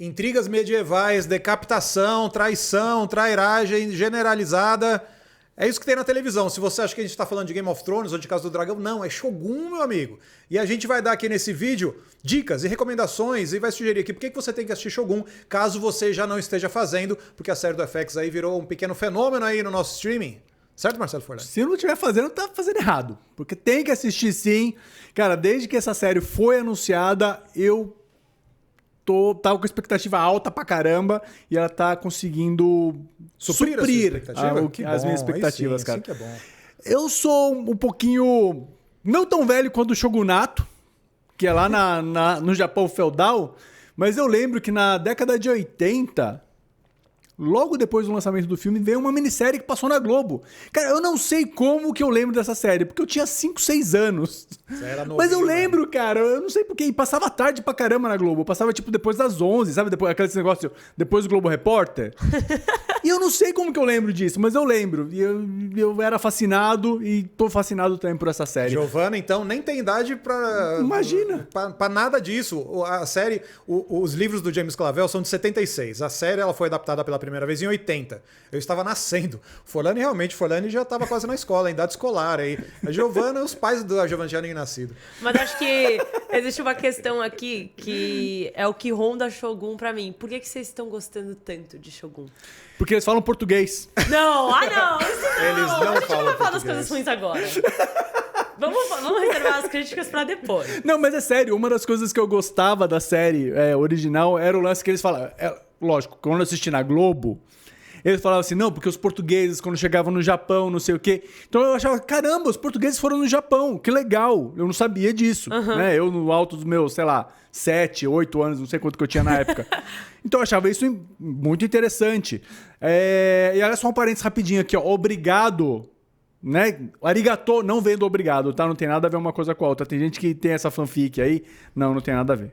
intrigas medievais, decapitação, traição, trairagem generalizada. É isso que tem na televisão. Se você acha que a gente está falando de Game of Thrones ou de Casa do Dragão, não, é Shogun, meu amigo. E a gente vai dar aqui nesse vídeo dicas e recomendações e vai sugerir aqui por que você tem que assistir Shogun, caso você já não esteja fazendo, porque a série do FX aí virou um pequeno fenômeno aí no nosso streaming. Certo, Marcelo Forlani? Se não estiver fazendo, tá fazendo errado. Porque tem que assistir sim. Cara, desde que essa série foi anunciada, eu tava com expectativa alta pra caramba e ela tá conseguindo suprir as minhas expectativas, cara. Sim que é bom. Eu sou um pouquinho não tão velho quanto o Shogunato, que é lá no Japão feudal, mas eu lembro que na década de 80, logo depois do lançamento do filme, veio uma minissérie que passou na Globo. Cara, eu não sei como que eu lembro dessa série, porque eu tinha 5, 6 anos. Mas eu lembro, cara, eu não sei porquê. E passava tarde pra caramba na Globo. Passava, tipo, depois das 11, sabe? Depois, aquele negócio, depois do Globo Repórter. E eu não sei como que eu lembro disso, mas eu lembro. E eu era fascinado e tô fascinado também por essa série. Giovanna, então, nem tem idade pra... Imagina. Pra nada disso. A série, os livros do James Clavell são de 76. A série, ela foi adaptada pela primeira vez em 80. Eu estava nascendo. Forlani já estava quase na escola, em idade escolar. Aí. A Giovanna, os pais da Giovanna já nem nascido. Mas acho que existe uma questão aqui que é o que ronda Shogun pra mim. Por que vocês estão gostando tanto de Shogun? Porque eles falam português. Não, não, isso não. Eles não a gente falam não vai falar das português. coisas ruins agora. Vamos reservar as críticas pra depois. Não, mas é sério, uma das coisas que eu gostava da série original era o lance que eles falavam. Lógico, quando eu assisti na Globo, eles falavam assim, não, porque os portugueses, quando chegavam no Japão, não sei o quê. Então eu achava, caramba, os portugueses foram no Japão, que legal. Eu não sabia disso, né? Eu, no alto dos meus, sei lá, 7, 8 anos, não sei quanto que eu tinha na época. Então eu achava isso muito interessante. E olha só um parênteses rapidinho aqui, ó. Obrigado, né? Arigatô não vem do obrigado, tá? Não tem nada a ver uma coisa com a outra. Tem gente que tem essa fanfic aí. Não tem nada a ver.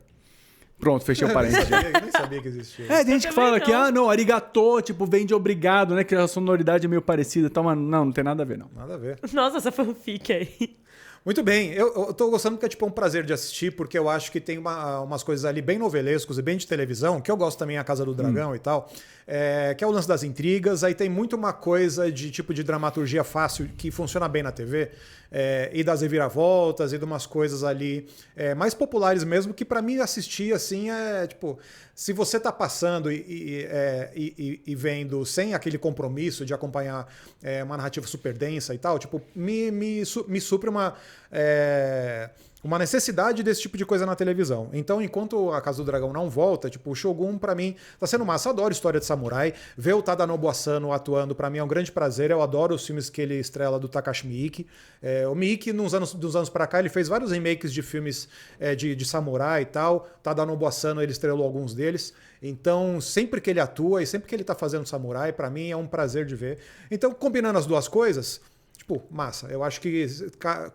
Pronto, fechei o parênteses. Nem sabia que existia. Tem gente que fala que, arigatô, tipo, vem de obrigado, né? Que a sonoridade é meio parecida e tal, mas não tem nada a ver, não. Nada a ver. Nossa, essa fanfic aí. Muito bem, eu tô gostando porque é tipo um prazer de assistir, porque eu acho que tem umas coisas ali bem novelescos e bem de televisão, que eu gosto também, A Casa do Dragão e tal, que é o lance das intrigas, aí tem muito uma coisa de tipo de dramaturgia fácil que funciona bem na TV, e das reviravoltas e de umas coisas ali mais populares mesmo, que pra mim assistir assim tipo, se você tá passando e vendo sem aquele compromisso de acompanhar uma narrativa super densa e tal, tipo, me supre uma necessidade desse tipo de coisa na televisão. Então, enquanto A Casa do Dragão não volta, tipo, o Shogun, pra mim, tá sendo massa. Eu adoro história de samurai. Ver o Tadanobu Asano atuando, pra mim, é um grande prazer. Eu adoro os filmes que ele estrela do Takashi Miike. O Miike, dos anos pra cá, ele fez vários remakes de filmes de samurai e tal. Tadanobu Asano, ele estrelou alguns deles. Então, sempre que ele atua e sempre que ele tá fazendo samurai, pra mim, é um prazer de ver. Então, combinando as duas coisas... Tipo, massa. Eu acho que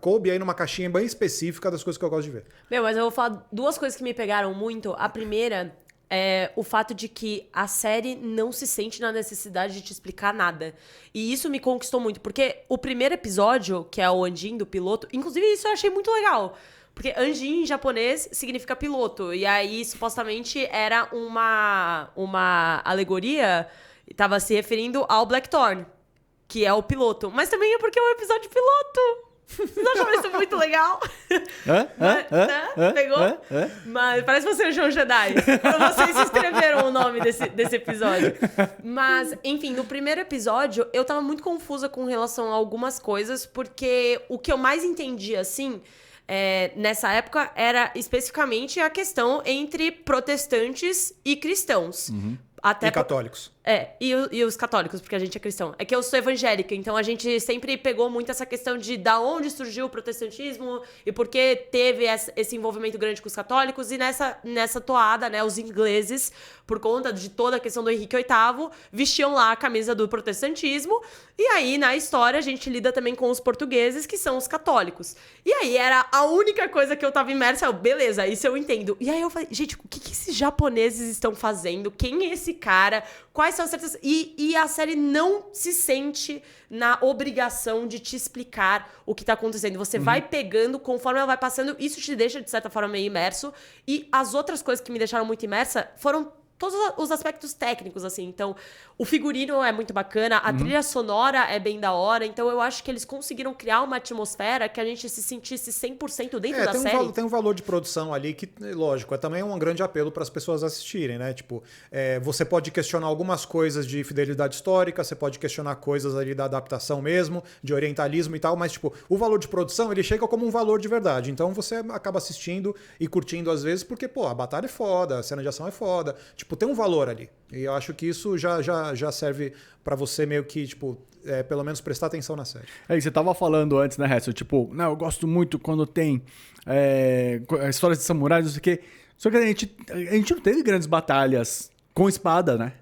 coube aí numa caixinha bem específica das coisas que eu gosto de ver. Mas eu vou falar duas coisas que me pegaram muito. A primeira é o fato de que a série não se sente na necessidade de te explicar nada. E isso me conquistou muito, porque o primeiro episódio, que é o Anjin, do piloto, inclusive isso eu achei muito legal. Porque Anjin em japonês significa piloto. E aí, supostamente, era uma alegoria, estava se referindo ao Blackthorn, que é o piloto. Mas também é porque é um episódio piloto. Vocês acham isso muito legal? Pegou? Mas parece você o João Jedi. Vocês escreveram o nome desse episódio. Mas, enfim, no primeiro episódio, eu tava muito confusa com relação a algumas coisas, porque o que eu mais entendi, assim... nessa época era especificamente a questão entre protestantes e cristãos. E católicos. E os católicos, porque a gente é cristão. É que eu sou evangélica, então a gente sempre pegou muito essa questão de da onde surgiu o protestantismo e por que teve esse envolvimento grande com os católicos. E nessa toada, né, os ingleses, por conta de toda a questão do Henrique VIII, vestiam lá a camisa do protestantismo. E aí, na história, a gente lida também com os portugueses, que são os católicos. E aí, era a única coisa que eu tava imersa. Beleza, isso eu entendo. E aí eu falei, gente, o que esses japoneses estão fazendo? Quem é esse cara? Quais são as certezas? E a série não se sente na obrigação de te explicar o que tá acontecendo. Você vai pegando, conforme ela vai passando, isso te deixa, de certa forma, meio imerso. E as outras coisas que me deixaram muito imersa foram todos os aspectos técnicos, assim. Então, o figurino é muito bacana, a trilha sonora é bem da hora. Então, eu acho que eles conseguiram criar uma atmosfera que a gente se sentisse 100% dentro da série. Tem um valor de produção ali que, lógico, é também um grande apelo para as pessoas assistirem, né? Tipo, você pode questionar algumas coisas de fidelidade histórica, você pode questionar coisas ali da adaptação mesmo, de orientalismo e tal, mas, tipo, o valor de produção, ele chega como um valor de verdade. Então, você acaba assistindo e curtindo às vezes, porque, pô, a batalha é foda, a cena de ação é foda. Tipo, tem um valor ali. E eu acho que isso já serve para você meio que, tipo, pelo menos prestar atenção na série. Você tava falando antes, né, Hessel? Tipo, não, eu gosto muito quando tem histórias de samurais, não sei o quê. Só que a gente não teve grandes batalhas com espada, né?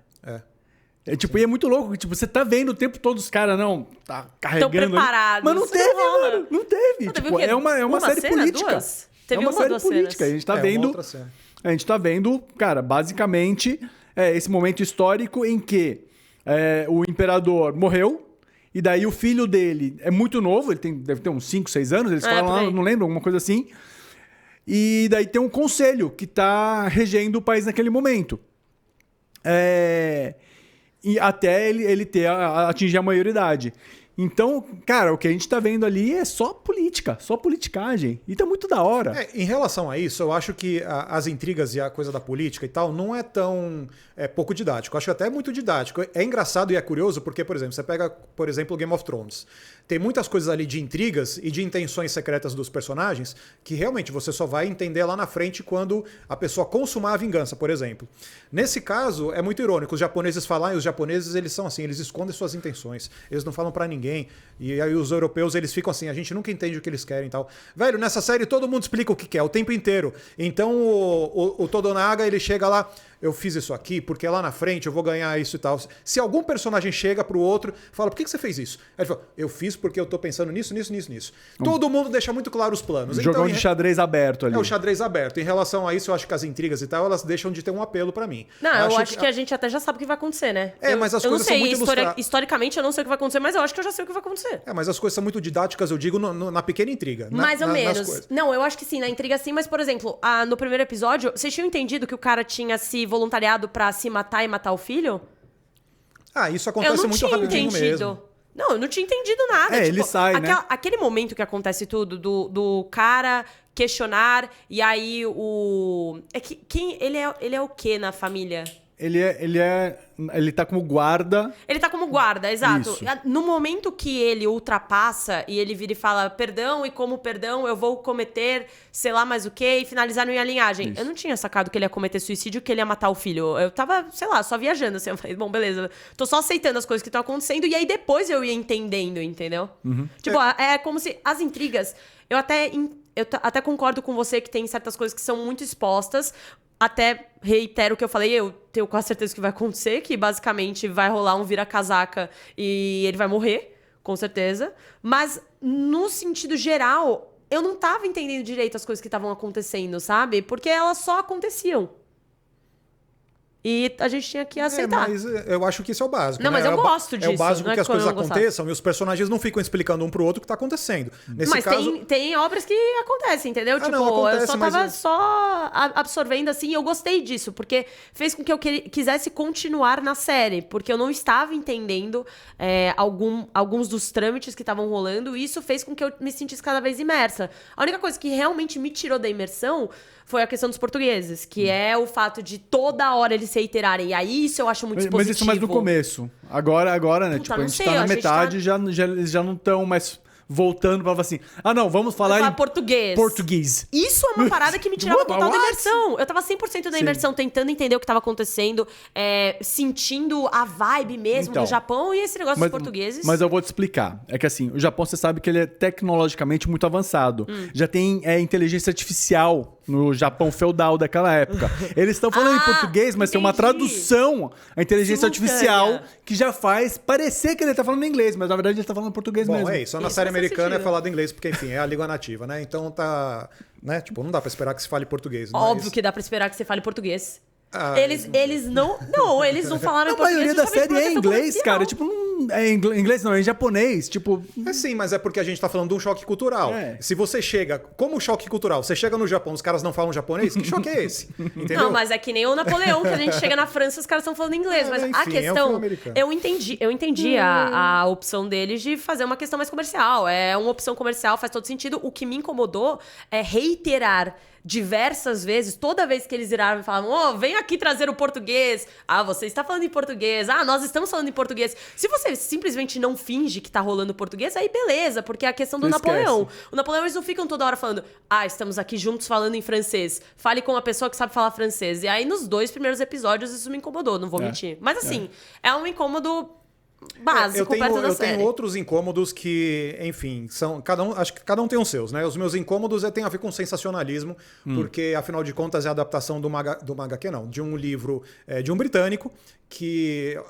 Tipo, e é muito louco, tipo, você tá vendo o tempo todo os caras, não, tá carregando... Estão preparados. Mas não teve, mano, não teve. Não, tipo, é uma série cena, política. Duas? Teve é uma série duas política. cenas. A gente tá vendo... A gente tá vendo, cara, basicamente, esse momento histórico em que o imperador morreu, e daí o filho dele é muito novo, ele deve ter uns 5, 6 anos, eles falam lá, não lembro, alguma coisa assim. E daí tem um conselho que tá regendo o país naquele momento. E até ele atingir a maioridade. Então, cara, o que a gente tá vendo ali é só política, só politicagem. E tá muito da hora. Em relação a isso, eu acho que as intrigas e a coisa da política e tal não é tão pouco didático. Eu acho que até é muito didático. É engraçado e é curioso porque, por exemplo, você pega, por exemplo, Game of Thrones. Tem muitas coisas ali de intrigas e de intenções secretas dos personagens que realmente você só vai entender lá na frente quando a pessoa consumar a vingança, por exemplo. Nesse caso, é muito irônico. Os japoneses falam, e os japoneses, eles são assim, eles escondem suas intenções. Eles não falam pra ninguém. E aí os europeus, eles ficam assim, a gente nunca entende o que eles querem e tal. Velho, nessa série todo mundo explica o que quer, o tempo inteiro. Então o Todonaga, ele chega lá, eu fiz isso aqui porque lá na frente eu vou ganhar isso e tal. Se algum personagem chega pro outro, fala, por que você fez isso? Aí ele fala, eu fiz porque eu tô pensando nisso. Todo mundo deixa muito claro os planos. Jogão então, de xadrez aberto ali. É o xadrez aberto. Em relação a isso, eu acho que as intrigas e tal, elas deixam de ter um apelo pra mim. Não, eu acho que a gente até já sabe o que vai acontecer, né? Mas as coisas são muito historicamente eu não sei o que vai acontecer, mas eu acho que eu já sei o que vai acontecer. Mas as coisas são muito didáticas, eu digo, na pequena intriga. Mais ou menos. Não, eu acho que sim, na intriga sim, mas, por exemplo, no primeiro episódio, vocês tinham entendido que o cara tinha se voluntariado pra se matar e matar o filho? Isso acontece muito rapidinho mesmo. Não, eu não tinha entendido nada. Ele sai, né? Aquele momento que acontece tudo, do cara questionar, e aí ele é o quê na família? Ele tá como guarda. Ele tá como guarda, exato. Isso. No momento que ele ultrapassa e ele vira e fala perdão, e como perdão eu vou cometer sei lá mais o que e finalizar minha linhagem. Isso. Eu não tinha sacado que ele ia cometer suicídio, que ele ia matar o filho. Eu tava, sei lá, só viajando assim. Eu falei, bom, beleza. Tô só aceitando as coisas que estão acontecendo e aí depois eu ia entendendo, entendeu? Uhum. Tipo, é como se as intrigas... Eu até concordo com você que tem certas coisas que são muito expostas. Até reitero o que eu falei, eu tenho quase certeza que vai acontecer, que basicamente vai rolar um vira-casaca e ele vai morrer, com certeza. Mas, no sentido geral, eu não tava entendendo direito as coisas que estavam acontecendo, sabe? Porque elas só aconteciam. E a gente tinha que aceitar. Mas eu acho que isso é o básico. Não, mas eu gosto disso. É o básico que as coisas aconteçam e os personagens não ficam explicando um pro outro o que tá acontecendo. Nesse caso... tem obras que acontecem, entendeu? Acontece, eu só tava só absorvendo assim e eu gostei disso, porque fez com que eu quisesse continuar na série, porque eu não estava entendendo alguns dos trâmites que estavam rolando e isso fez com que eu me sentisse cada vez imersa. A única coisa que realmente me tirou da imersão foi a questão dos portugueses, que é o fato de toda hora eles se reiterarem. E aí isso eu acho muito positivo. Mas isso mais no começo. Agora né? Puta, tipo, a gente tá na metade, eles já não estão mais voltando pra falar assim, não, vamos falar em português. Isso é uma parada que me tirava total da imersão. Eu tava 100% da imersão, tentando entender o que tava acontecendo, sentindo a vibe mesmo do Japão e esse negócio dos portugueses. Mas eu vou te explicar. É que assim, o Japão, você sabe que ele é tecnologicamente muito avançado. Já tem inteligência artificial no Japão feudal daquela época. Eles estão falando em português, mas tem uma tradução à inteligência artificial que já faz parecer que ele tá falando em inglês, mas na verdade ele tá falando português mesmo. É isso. Na série americana é falado inglês, porque, enfim, é a língua nativa, né? Então tá... Né? Tipo, não dá pra esperar que se fale português. Óbvio que dá pra esperar que você fale português. Eles não... Não, eles não falaram em português. A maioria da série é em inglês, cara. Tipo, é inglês, não, é em japonês. Tipo. É sim, mas é porque a gente tá falando de um choque cultural. Se você chega, como choque cultural, você chega no Japão, os caras não falam japonês, que choque é esse? Entendeu? Não, mas é que nem o Napoleão, que a gente chega na França e os caras estão falando inglês. Mas enfim, a questão. é um Eu entendi a opção deles de fazer uma questão mais comercial. É uma opção comercial, faz todo sentido. O que me incomodou é reiterar diversas vezes, toda vez que eles viravam e falavam, vem aqui trazer o português. Ah, você está falando em português. Ah, nós estamos falando em português. Se você simplesmente não finge que tá rolando português, aí beleza, porque é a questão do Napoleão. O Napoleão, eles não ficam toda hora falando, estamos aqui juntos falando em francês. Fale com uma pessoa que sabe falar francês. E aí, nos 2 primeiros episódios, isso me incomodou, não vou mentir. Mas assim, é um incômodo básico perto da série. Eu tenho outros incômodos que, enfim, são acho que cada um tem os seus, né? Os meus incômodos têm a ver com sensacionalismo, porque, afinal de contas, é a adaptação de um livro de um britânico que,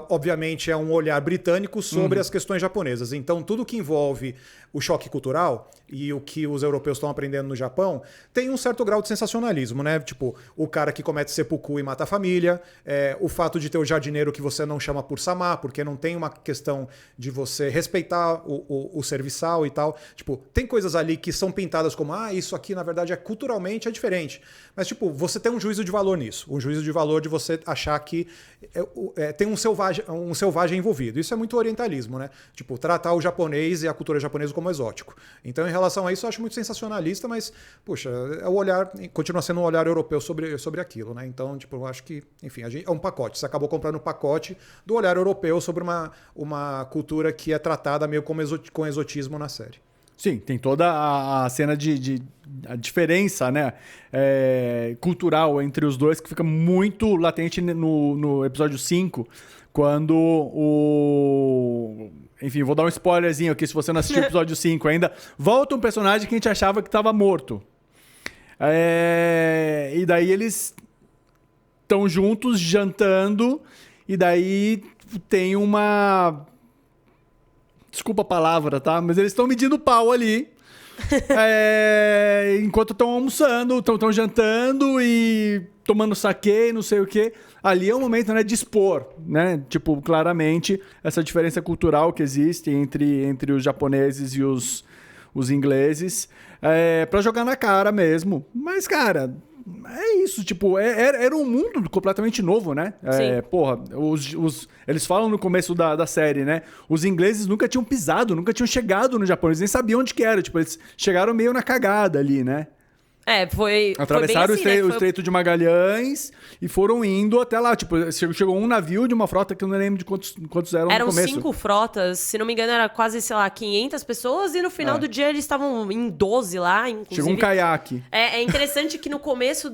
obviamente, é um olhar britânico sobre as questões japonesas. Então, tudo que envolve o choque cultural e o que os europeus estão aprendendo no Japão tem um certo grau de sensacionalismo, né? Tipo, o cara que comete seppuku e mata a família, o fato de ter o jardineiro que você não chama por sama, porque não tem uma questão de você respeitar o serviçal e tal. Tipo, tem coisas ali que são pintadas como, isso aqui, na verdade, culturalmente é diferente. Mas, tipo, você tem um juízo de valor nisso. Um juízo de valor de você achar que tem um selvagem envolvido. Isso é muito orientalismo, né? Tipo, tratar o japonês e a cultura japonesa como exótico. Então, em relação a isso, eu acho muito sensacionalista, mas, puxa, o olhar continua sendo um olhar europeu sobre aquilo, né? Então, tipo, eu acho que, enfim, é um pacote. Você acabou comprando o pacote do olhar europeu sobre uma cultura que é tratada meio com exotismo na série. Sim, tem toda a cena a diferença, né, cultural entre os dois, que fica muito latente no episódio 5, quando Enfim, vou dar um spoilerzinho aqui, se você não assistiu o episódio 5 ainda. Volta um personagem que a gente achava que estava morto. E daí eles estão juntos, jantando, e daí tem uma... Desculpa a palavra, tá? Mas eles estão medindo pau ali. Enquanto estão almoçando, estão jantando e tomando saquê, não sei o quê. Ali é um momento, né, de expor, né? Tipo, claramente, essa diferença cultural que existe entre os japoneses e os ingleses. Pra jogar na cara mesmo. Mas, cara... É isso, tipo, era um mundo completamente novo, né? Porra, eles falam no começo da série, né? Os ingleses nunca tinham pisado, nunca tinham chegado no Japão, eles nem sabiam onde que era, tipo, eles chegaram meio na cagada ali, né? foi Atravessaram bem assim, o Estreito de Magalhães e foram indo até lá. Tipo, chegou um navio de uma frota que eu não lembro de quantos eram no começo. Eram 5 frotas, se não me engano, era quase, sei lá, 500 pessoas e no final do dia eles estavam em 12 lá, inclusive. Chegou um caiaque. É interessante que no começo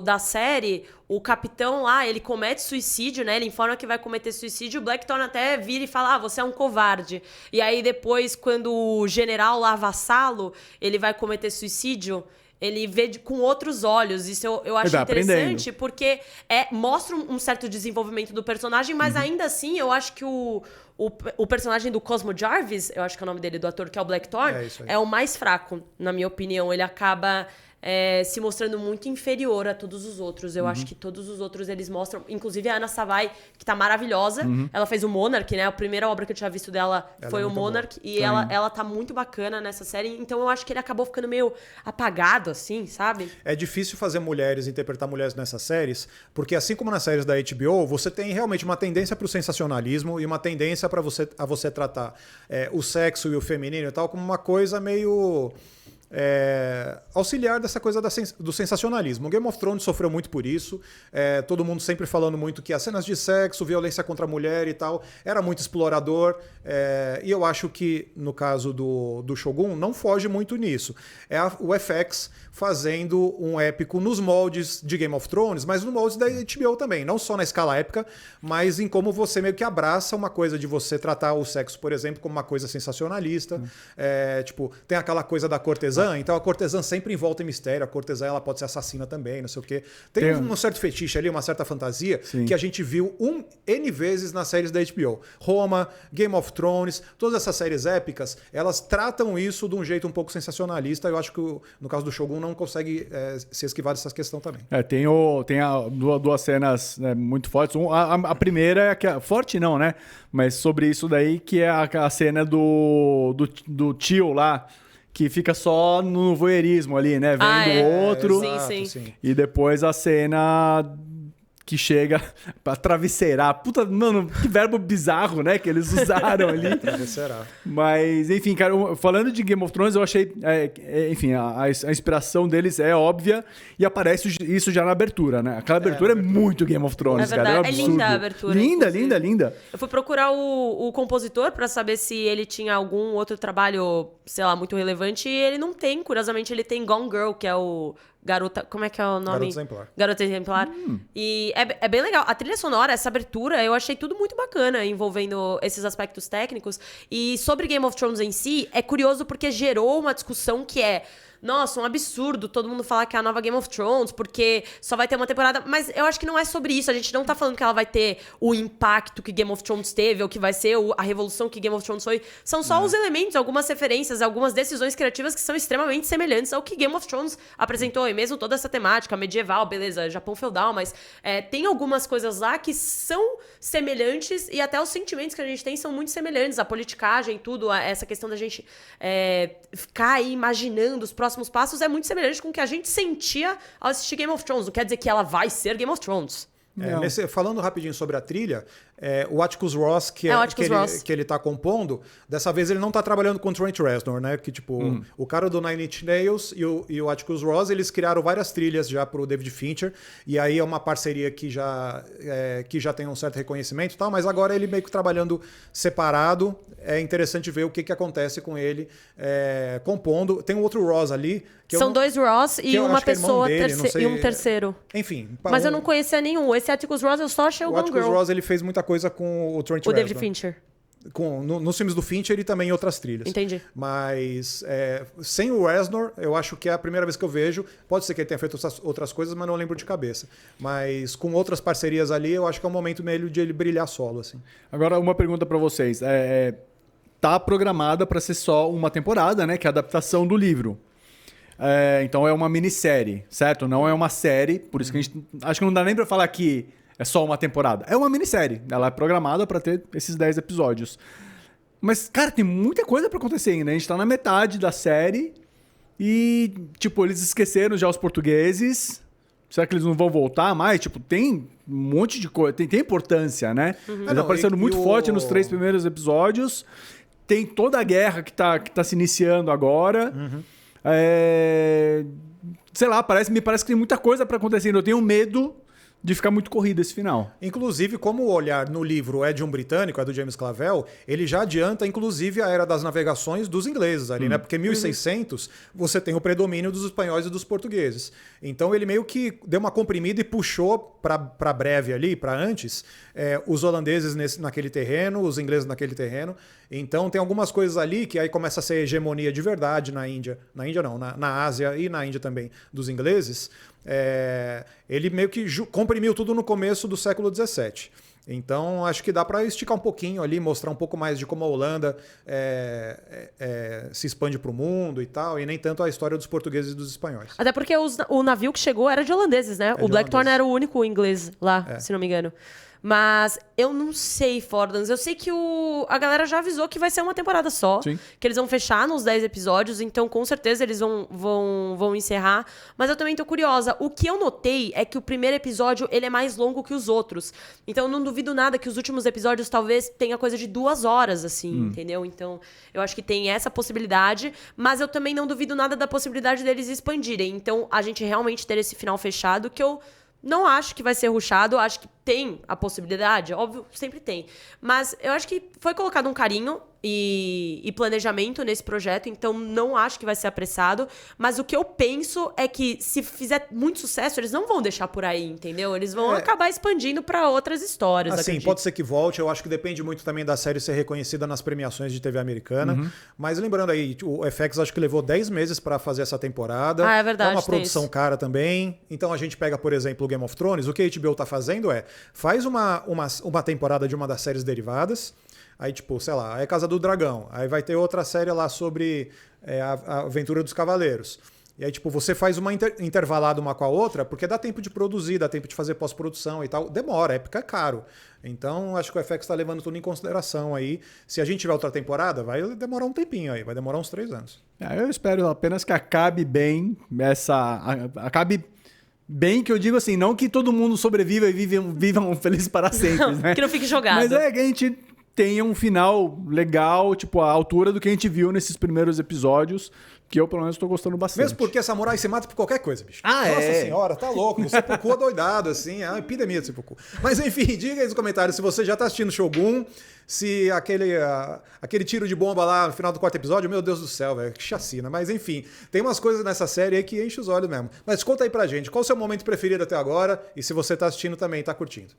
da série, o capitão lá, ele comete suicídio, né? Ele informa que vai cometer suicídio, o Blackthorn até vira e fala, você é um covarde. E aí depois, quando o general lá, vassalo, ele vai cometer suicídio... Ele vê com outros olhos. Isso eu acho interessante, porque mostra um certo desenvolvimento do personagem, mas ainda assim, eu acho que o personagem do Cosmo Jarvis, eu acho que é o nome dele, do ator, que é o Blackthorn, é o mais fraco, na minha opinião. Ele acaba se mostrando muito inferior a todos os outros. Eu acho que todos os outros eles mostram... Inclusive a Anna Savai, que tá maravilhosa. Ela fez o Monarch, né? A primeira obra que eu tinha visto dela foi o Monarch. E ela tá muito bacana nessa série. Então eu acho que ele acabou ficando meio apagado, assim, sabe? É difícil fazer interpretar mulheres nessas séries, porque assim como nas séries da HBO, você tem realmente uma tendência pro sensacionalismo e uma tendência para você tratar o sexo e o feminino e tal como uma coisa meio... auxiliar dessa coisa do sensacionalismo. O Game of Thrones sofreu muito por isso, todo mundo sempre falando muito que as cenas de sexo, violência contra a mulher e tal, era muito explorador, e eu acho que no caso do Shogun não foge muito nisso. O FX fazendo um épico nos moldes de Game of Thrones, mas no moldes da HBO também, não só na escala épica, mas em como você meio que abraça uma coisa de você tratar o sexo, por exemplo, como uma coisa sensacionalista. Tipo, tem aquela coisa da cortesã cortesã, então a cortesã sempre envolta em mistério, a cortesã ela pode ser assassina também, não sei o quê. Tem um certo fetiche ali, uma certa fantasia que a gente viu N vezes nas séries da HBO. Roma, Game of Thrones, todas essas séries épicas, elas tratam isso de um jeito um pouco sensacionalista. Eu acho que no caso do Shogun não consegue se esquivar dessa questão também. Tem duas cenas, né, muito fortes. A primeira é que forte não, né? Mas sobre isso daí, que é a cena do tio lá, que fica só no voyeurismo ali, né? Vendo o outro. Sim. E depois a cena que chega pra travesseirar. Puta, mano, que verbo bizarro, né? Que eles usaram ali. Travesseirar. Mas, enfim, cara, falando de Game of Thrones, eu achei... enfim, a inspiração deles é óbvia e aparece isso já na abertura, né? Aquela abertura é muito Game of Thrones, verdade, cara. É absurdo. linda a abertura. Linda. Eu fui procurar o compositor pra saber se ele tinha algum outro trabalho, sei lá, muito relevante. E ele não tem. Curiosamente, ele tem Gone Girl, que é o... Garota... Como é que é o nome? Garota Exemplar. Garota Exemplar. E é bem legal. A trilha sonora, essa abertura, eu achei tudo muito bacana, envolvendo esses aspectos técnicos. E sobre Game of Thrones em si, é curioso porque gerou uma discussão que é... Nossa, um absurdo todo mundo falar que é a nova Game of Thrones, porque só vai ter uma temporada. Mas eu acho que não é sobre isso. A gente não tá falando que ela vai ter o impacto que Game of Thrones teve, ou que vai ser a revolução que Game of Thrones foi. São só os elementos, algumas referências, algumas decisões criativas que são extremamente semelhantes ao que Game of Thrones apresentou. E mesmo toda essa temática medieval, beleza, Japão feudal, mas tem algumas coisas lá que são semelhantes e até os sentimentos que a gente tem são muito semelhantes. A politicagem, tudo, essa questão da gente ficar aí imaginando os próximos passos é muito semelhante com o que a gente sentia ao assistir Game of Thrones. Não quer dizer que ela vai ser Game of Thrones. Falando rapidinho sobre a trilha, o Atticus Ross, que ele tá compondo, dessa vez ele não tá trabalhando com o Trent Reznor, né? Que, tipo, o cara do Nine Inch Nails e o Atticus Ross, eles criaram várias trilhas já pro David Fincher, e aí é uma parceria que já tem um certo reconhecimento e tal, mas agora ele meio que trabalhando separado. É interessante ver o que acontece com ele compondo. Tem um outro Ross ali. São dois Ross e uma pessoa e um terceiro. Enfim. Mas eu não conhecia nenhum. Esse Atticus Ross eu só achei o Gone Girl. O Atticus Ross ele fez muita coisa com o Trent Reznor. O David Fincher. Nos filmes do Fincher e também em outras trilhas. Entendi. Mas sem o Reznor, eu acho que é a primeira vez que eu vejo. Pode ser que ele tenha feito outras coisas, mas não lembro de cabeça. Mas com outras parcerias ali, eu acho que é um momento meio de ele brilhar solo, assim. Agora, uma pergunta pra vocês. Tá programada pra ser só uma temporada, né? Que é a adaptação do livro. Então é uma minissérie, certo? Não é uma série, por isso que a gente... Acho que não dá nem pra falar que é só uma temporada. É uma minissérie. Ela é programada pra ter esses 10 episódios. Mas, cara, tem muita coisa pra acontecer ainda. A gente tá na metade da série e, tipo, eles esqueceram já os portugueses. Será que eles não vão voltar mais? Tipo, tem um monte de coisa. Tem importância, né? Eles apareceram muito forte nos 3 primeiros episódios. Tem toda a guerra que tá se iniciando agora. Sei lá, me parece que tem muita coisa pra acontecer. Eu tenho medo de ficar muito corrido esse final. Inclusive, como o olhar no livro é de um britânico, é do James Clavell, ele já adianta, inclusive, a era das navegações dos ingleses ali, né? Porque em 1600 você tem o predomínio dos espanhóis e dos portugueses. Então ele meio que deu uma comprimida e puxou para breve ali, para antes, os holandeses naquele terreno, os ingleses naquele terreno. Então tem algumas coisas ali que aí começa a ser hegemonia de verdade na Índia. Na Índia não, na Ásia e na Índia também, dos ingleses. Ele meio que comprimiu tudo no começo do século XVII. Então, acho que dá para esticar um pouquinho ali, mostrar um pouco mais de como a Holanda se expande para o mundo e tal, e nem tanto a história dos portugueses e dos espanhóis. Até porque o navio que chegou era de holandeses, né? O Blackthorn era o único inglês lá, se não me engano. Mas eu não sei, Fordans. Eu sei que a galera já avisou que vai ser uma temporada só. Sim. Que eles vão fechar nos 10 episódios. Então, com certeza, eles vão encerrar. Mas eu também tô curiosa. O que eu notei é que o primeiro episódio ele é mais longo que os outros. Então, eu não duvido nada que os últimos episódios talvez tenha coisa de 2 horas, assim, entendeu? Então, eu acho que tem essa possibilidade. Mas eu também não duvido nada da possibilidade deles expandirem. Então, a gente realmente ter esse final fechado, que eu não acho que vai ser rushado. Acho que tem a possibilidade, óbvio, sempre tem. Mas eu acho que foi colocado um carinho e planejamento nesse projeto, então não acho que vai ser apressado. Mas o que eu penso é que se fizer muito sucesso, eles não vão deixar por aí, entendeu? Eles vão acabar expandindo pra outras histórias. Assim, acredito. pode ser que volte, eu acho que depende muito também da série ser reconhecida nas premiações de TV americana. Mas lembrando aí, o FX acho que levou 10 meses pra fazer essa temporada. Ah, é verdade, É uma tem produção isso. cara também. Então a gente pega, por exemplo, o Game of Thrones. O que a HBO tá fazendo faz uma temporada de uma das séries derivadas. Aí, tipo, sei lá, é Casa do Dragão. Aí vai ter outra série lá sobre a Aventura dos Cavaleiros. E aí, tipo, você faz uma intervalada uma com a outra, porque dá tempo de produzir, dá tempo de fazer pós-produção e tal. Demora, época é caro. Então, acho que o FX tá levando tudo em consideração aí. Se a gente tiver outra temporada, vai demorar um tempinho aí, vai demorar uns 3 anos. Eu espero apenas que acabe bem acabe bem, que eu digo assim, não que todo mundo sobreviva e vivam felizes para sempre, né? Que não fique jogado. Mas que a gente tenha um final legal, tipo, à altura do que a gente viu nesses primeiros episódios, que eu, pelo menos, tô gostando bastante. Mesmo porque samurai se mata por qualquer coisa, bicho. Ah, Nossa é? senhora, tá louco. O seppuku é doidado, assim. É uma epidemia de seppuku. Mas, enfim, diga aí nos comentários se você já tá assistindo Shogun, se aquele tiro de bomba lá no final do 4º episódio, meu Deus do céu, velho, que chacina. Mas, enfim, tem umas coisas nessa série aí que enchem os olhos mesmo. Mas conta aí pra gente, qual o seu momento preferido até agora? E se você tá assistindo também, tá curtindo?